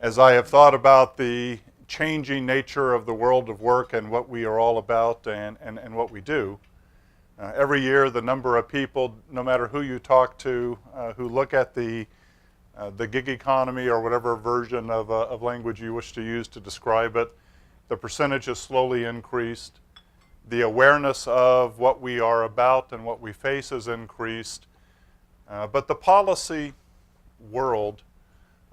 As I have thought about the changing nature of the world of work and what we are all about and what we do, every year the number of people, no matter who you talk to, who look at the gig economy or whatever version of language you wish to use to describe it, the percentage has slowly increased. The awareness of what we are about and what we face has increased. But the policy world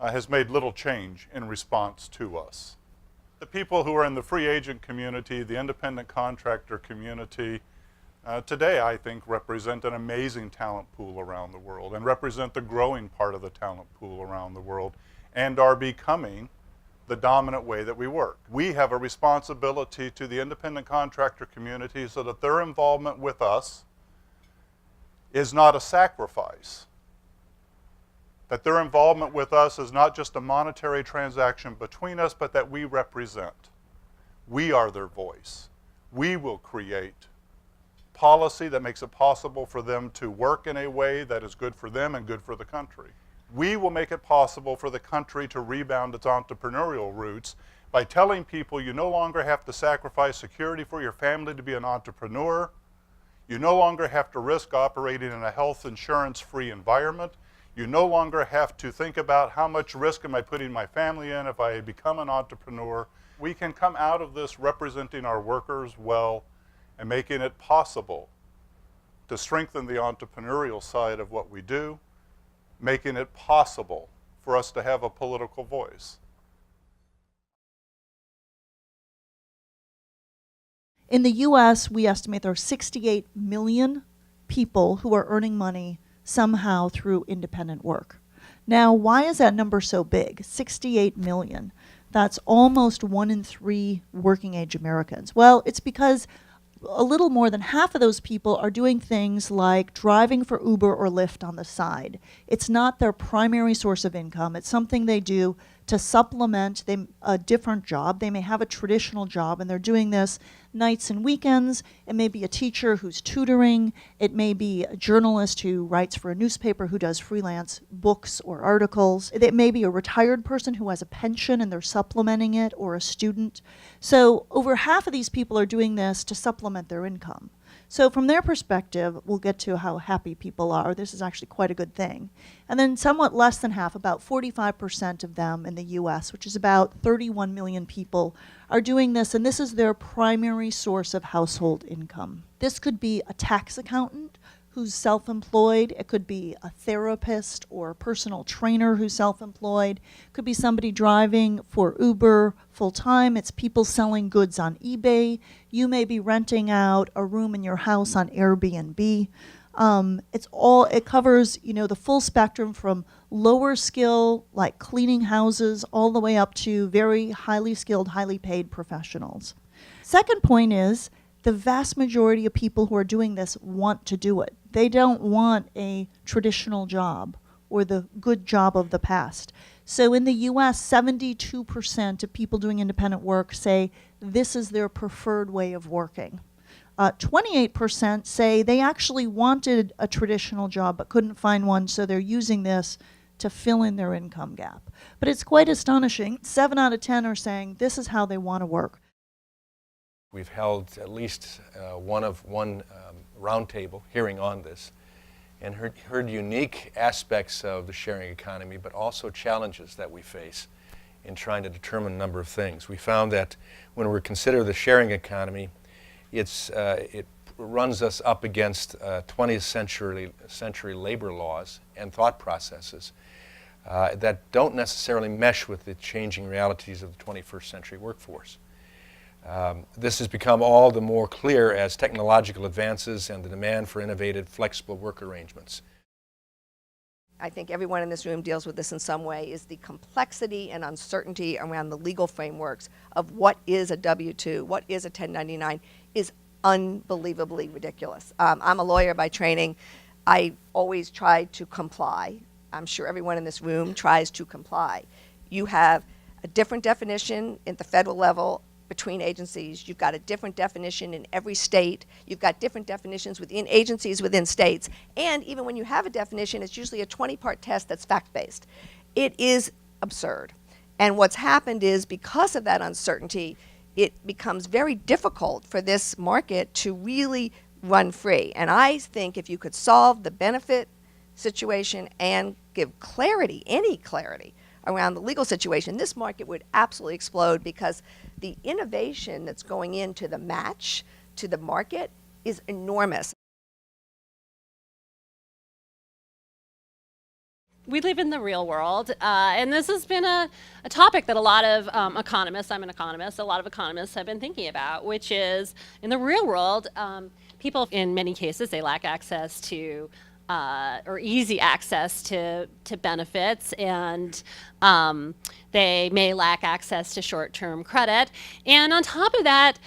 has made little change in response to us. The people who are in the free agent community, the independent contractor community, today I think represent an amazing talent pool around the world and represent the growing part of the talent pool around the world and are becoming the dominant way that we work. We have a responsibility to the independent contractor community so that their involvement with us is not a sacrifice. That their involvement with us is not just a monetary transaction between us, but that we represent. We are their voice. We will create policy that makes it possible for them to work in a way that is good for them and good for the country. We will make it possible for the country to rebound its entrepreneurial roots by telling people you no longer have to sacrifice security for your family to be an entrepreneur. You no longer have to risk operating in a health insurance-free environment. You no longer have to think about how much risk am I putting my family in if I become an entrepreneur. We can come out of this representing our workers well and making it possible to strengthen the entrepreneurial side of what we do, making it possible for us to have a political voice. In the US, we estimate there are 68 million people who are earning money somehow through independent work. Now, why is that number so big? 68 million. That's almost 1 in 3 working age Americans. Well, it's because a little more than half of those people are doing things like driving for Uber or Lyft on the side. It's not their primary source of income. It's something they do to supplement a different job. They may have a traditional job, and they're doing this nights and weekends. It may be a teacher who's tutoring. It may be a journalist who writes for a newspaper who does freelance books or articles. It may be a retired person who has a pension and they're supplementing it, or a student. So over half of these people are doing this to supplement their income. So from their perspective, we'll get to how happy people are. This is actually quite a good thing. And then somewhat less than half, about 45% of them in the US, which is about 31 million people, are doing this, and this is their primary source of household income. This could be a tax accountant who's self-employed. It could be a therapist or a personal trainer who's self-employed. It could be somebody driving for Uber full-time. It's people selling goods on eBay. You may be renting out a room in your house on Airbnb. It covers, the full spectrum from lower skill, like cleaning houses, all the way up to very highly skilled, highly paid professionals. Second point is, the vast majority of people who are doing this want to do it. They don't want a traditional job or the good job of the past. So in the US, 72% of people doing independent work say this is their preferred way of working. 28% say they actually wanted a traditional job but couldn't find one, so they're using this to fill in their income gap. But it's quite astonishing. 7 out of 10 are saying this is how they want to work. We've held at least one roundtable hearing on this and heard unique aspects of the sharing economy, but also challenges that we face in trying to determine a number of things. We found that when we consider the sharing economy, it runs us up against 20th century labor laws and thought processes that don't necessarily mesh with the changing realities of the 21st century workforce. This has become all the more clear as technological advances and the demand for innovative, flexible work arrangements. I think everyone in this room deals with this in some way, is the complexity and uncertainty around the legal frameworks of what is a W-2, what is a 1099, is unbelievably ridiculous. I'm a lawyer by training. I always try to comply. I'm sure everyone in this room tries to comply. You have a different definition at the federal level between agencies. You've got a different definition in every state. You've got different definitions within agencies within states. And even when you have a definition, it's usually a 20-part test that's fact-based. It is absurd. And what's happened is, because of that uncertainty, it becomes very difficult for this market to really run free. And I think if you could solve the benefit situation and give clarity, any clarity, around the legal situation, this market would absolutely explode, because the innovation that's going into the match to the market is enormous. We live in the real world, and this has been a topic that a lot of economists, I'm an economist, a lot of economists have been thinking about, which is, in the real world, people, in many cases, they lack access to or easy access to benefits, and they may lack access to short-term credit. And on top of that,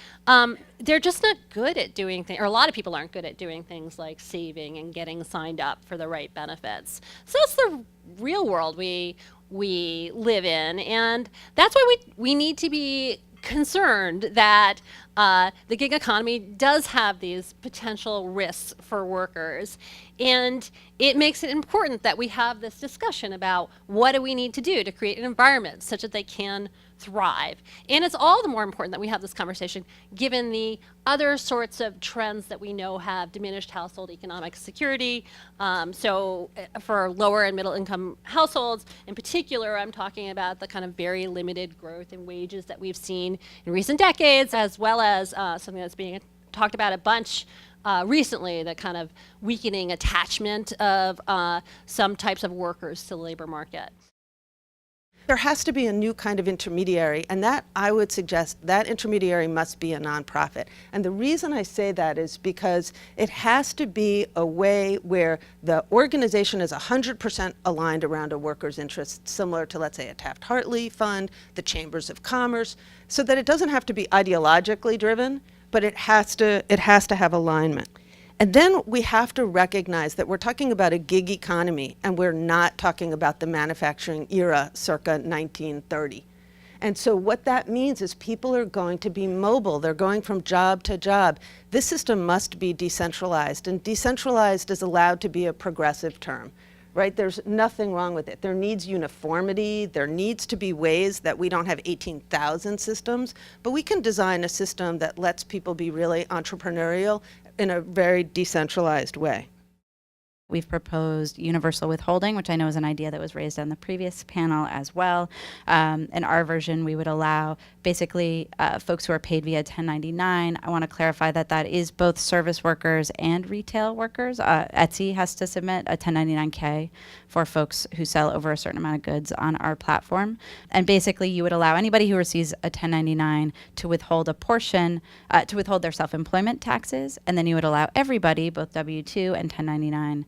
they're just not good at doing things, or a lot of people aren't good at doing things like saving and getting signed up for the right benefits. So that's the real world we live in, and that's why we need to be concerned that the gig economy does have these potential risks for workers, and it makes it important that we have this discussion about what do we need to do to create an environment such that they can thrive. And it's all the more important that we have this conversation given the other sorts of trends that we know have diminished household economic security. So for lower and middle income households in particular, I'm talking about the kind of very limited growth in wages that we've seen in recent decades, as well as something that's being talked about a bunch recently, the kind of weakening attachment of some types of workers to the labor market. There has to be a new kind of intermediary, and that, I would suggest, that intermediary must be a nonprofit. And the reason I say that is because it has to be a way where the organization is 100% aligned around a worker's interests, similar to, let's say, a Taft-Hartley fund, the chambers of commerce, so that it doesn't have to be ideologically driven, but it has to have alignment. And then we have to recognize that we're talking about a gig economy, and we're not talking about the manufacturing era circa 1930. And so what that means is people are going to be mobile. They're going from job to job. This system must be decentralized, and decentralized is allowed to be a progressive term, right? There's nothing wrong with it. There needs uniformity. There needs to be ways that we don't have 18,000 systems, but we can design a system that lets people be really entrepreneurial in a very decentralized way. We've proposed universal withholding, which I know is an idea that was raised on the previous panel as well. In our version, we would allow basically folks who are paid via 1099. I want to clarify that that is both service workers and retail workers. Etsy has to submit a 1099K for folks who sell over a certain amount of goods on our platform. And basically, you would allow anybody who receives a 1099 to withhold a portion, to withhold their self-employment taxes, and then you would allow everybody, both W-2 and 1099,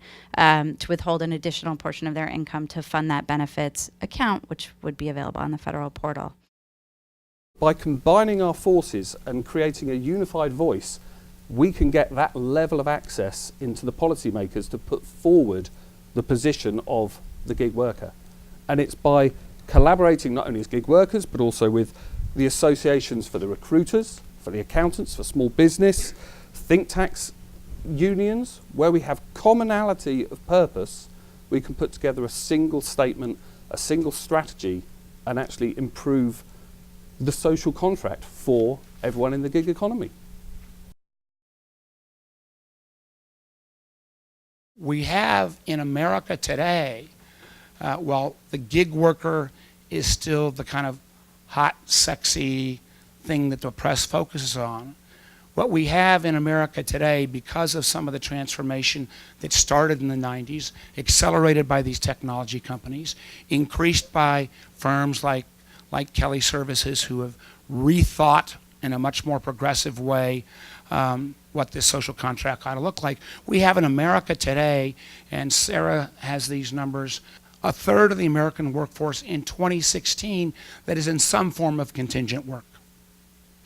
to withhold an additional portion of their income to fund that benefits account, which would be available on the federal portal. By combining our forces and creating a unified voice, we can get that level of access into the policymakers to put forward the position of the gig worker. And it's by collaborating not only as gig workers, but also with the associations for the recruiters, for the accountants, for small business, think tanks, unions, where we have commonality of purpose, we can put together a single statement, a single strategy, and actually improve the social contract for everyone in the gig economy. We have in America today, while the gig worker is still the kind of hot, sexy thing that the press focuses on, what we have in America today, because of some of the transformation that started in the 90s, accelerated by these technology companies, increased by firms like Kelly Services, who have rethought in a much more progressive way what this social contract ought to look like. We have in America today, and Sarah has these numbers, a third of the American workforce in 2016 that is in some form of contingent work.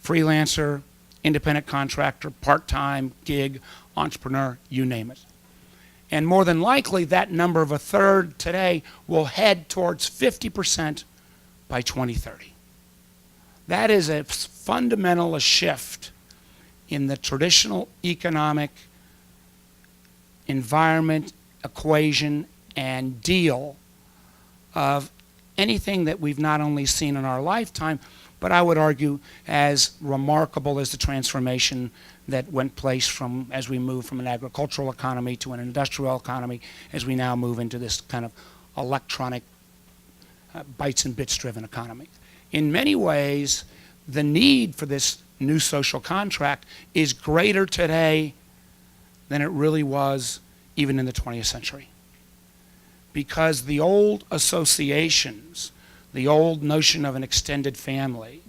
Freelancer, independent contractor, part-time, gig, entrepreneur, you name it. And more than likely, that number of a third today will head towards 50% by 2030. That is a fundamental shift in the traditional economic environment, equation, and deal of anything that we've not only seen in our lifetime, but I would argue as remarkable as the transformation that went place from as we move from an agricultural economy to an industrial economy, as we now move into this kind of electronic bytes and bits driven economy. In many ways, the need for this new social contract is greater today than it really was even in the 20th century. Because the old associations, the old notion of an extended family,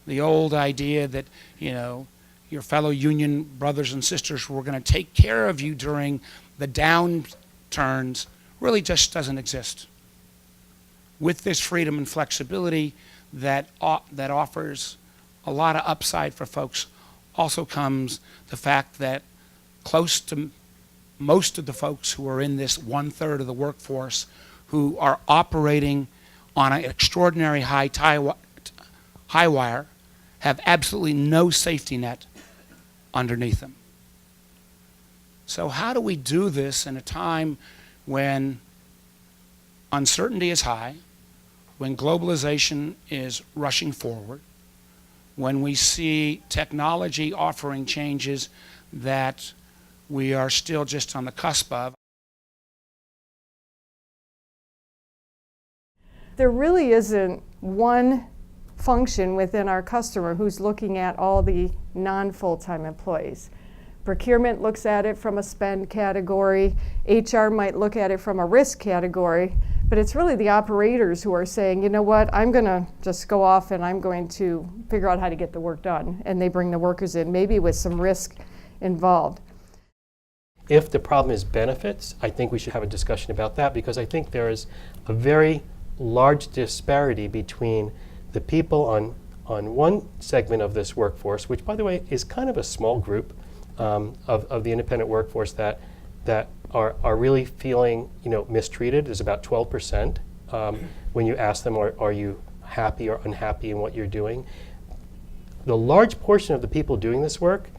the old idea that, you know, your fellow union brothers and sisters were going to take care of you during the downturns really just doesn't exist. With this freedom and flexibility that offers a lot of upside for folks, also comes the fact that close to most of the folks who are in this 1/3 of the workforce who are operating on an extraordinary high wire have absolutely no safety net underneath them. So how do we do this in a time when uncertainty is high, when globalization is rushing forward, when we see technology offering changes that we are still just on the cusp of? There really isn't one function within our customer who's looking at all the non-full-time employees. Procurement looks at it from a spend category, HR might look at it from a risk category, but it's really the operators who are saying, you know what, I'm going to just go off and I'm going to figure out how to get the work done. And they bring the workers in, maybe with some risk involved. If the problem is benefits, I think we should have a discussion about that, because I think there is a very large disparity between the people on one segment of this workforce, which, by the way, is kind of a small group of the independent workforce that are really feeling, you know, mistreated. There's about 12% when you ask them, are you happy or unhappy in what you're doing? The large portion of the people doing this work,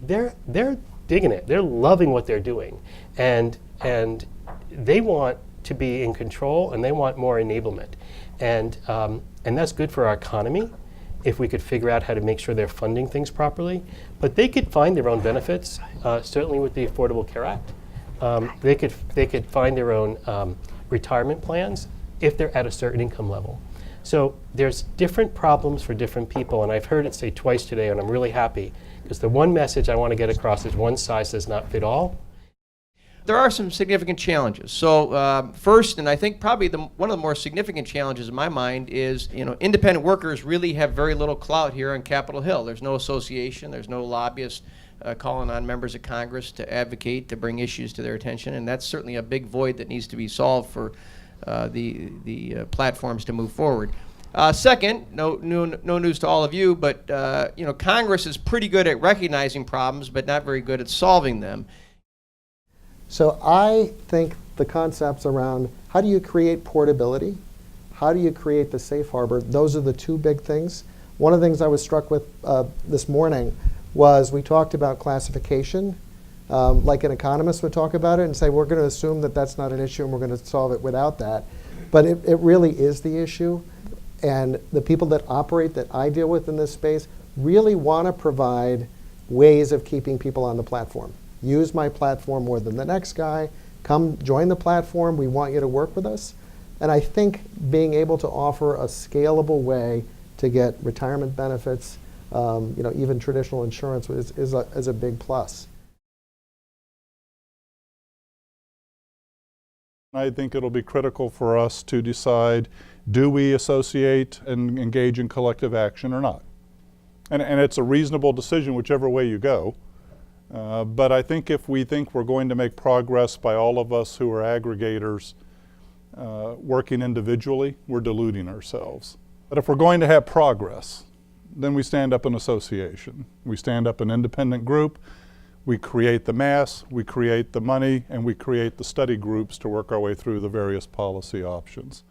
they're digging it. They're loving what they're doing, and they want to be in control, and they want more enablement, and that's good for our economy if we could figure out how to make sure they're funding things properly. But they could find their own benefits, certainly with the Affordable Care Act. They could find their own retirement plans if they're at a certain income level. So there's different problems for different people, and I've heard it say twice today, and I'm really happy, because the one message I want to get across is one size does not fit all. There are some significant challenges. So first, and I think probably one of the more significant challenges in my mind is, you know, independent workers really have very little clout here on Capitol Hill. There's no association, there's no lobbyists calling on members of Congress to advocate, to bring issues to their attention, and that's certainly a big void that needs to be solved for the platforms to move forward. Second, no news to all of you, but you know, Congress is pretty good at recognizing problems, but not very good at solving them. So I think the concepts around how do you create portability, how do you create the safe harbor, those are the two big things. One of the things I was struck with this morning was we talked about classification, like an economist would talk about it and say, we're going to assume that that's not an issue and we're going to solve it without that. But it really is the issue. And the people that operate, that I deal with in this space, really want to provide ways of keeping people on the platform. Use my platform more than the next guy. Come join the platform. We want you to work with us. And I think being able to offer a scalable way to get retirement benefits, you know, even traditional insurance is a big plus. I think it'll be critical for us to decide, do we associate and engage in collective action or not? And it's a reasonable decision whichever way you go. But I think if we think we're going to make progress by all of us who are aggregators working individually, we're deluding ourselves. But if we're going to have progress, then we stand up an association. We stand up an independent group. We create the mass, we create the money, and we create the study groups to work our way through the various policy options.